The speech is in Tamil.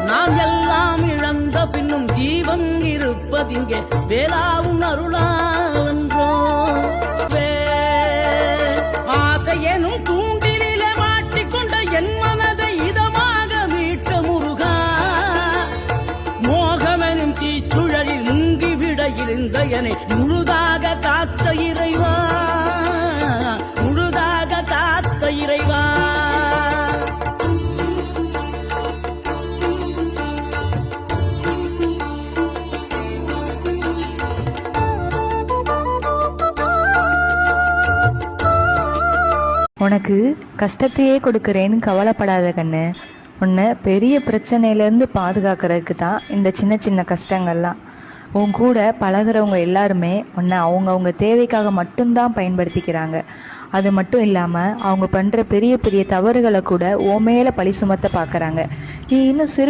நாம் எல்லாம் இழந்த பின்னும் ஜீவன் இருப்பதிங்கே வேளாவும் அருளாவென்றோ. ஆசையெனும் தூண்டிலே மாட்டிக்கொண்ட என் மனதை இதமாக மீட்ட முருகா, மோகமெனும் தீச்சுழலில் முங்கிவிட இருந்த என்னை முழுதாக காத்த இறைவா, முழுதாக காத்த இறைவா. உனக்கு கஷ்டத்தையே கொடுக்குறேன்னு கவலைப்படாத கண்ணு. உன்னை பெரிய பிரச்சனையிலேருந்து பாதுகாக்கிறதுக்கு தான் இந்த சின்ன சின்ன கஷ்டங்கள்லாம். உன் கூட பழகிறவங்க எல்லாருமே உன்னை அவங்கவுங்க தேவைக்காக மட்டும்தான் பயன்படுத்திக்கிறாங்க. அது மட்டும் இல்லாமல் அவங்க பண்ணுற பெரிய பெரிய தவறுகளை கூட உன் மேலே பழி சுமத்த பார்க்குறாங்க. நீ இன்னும் சிறு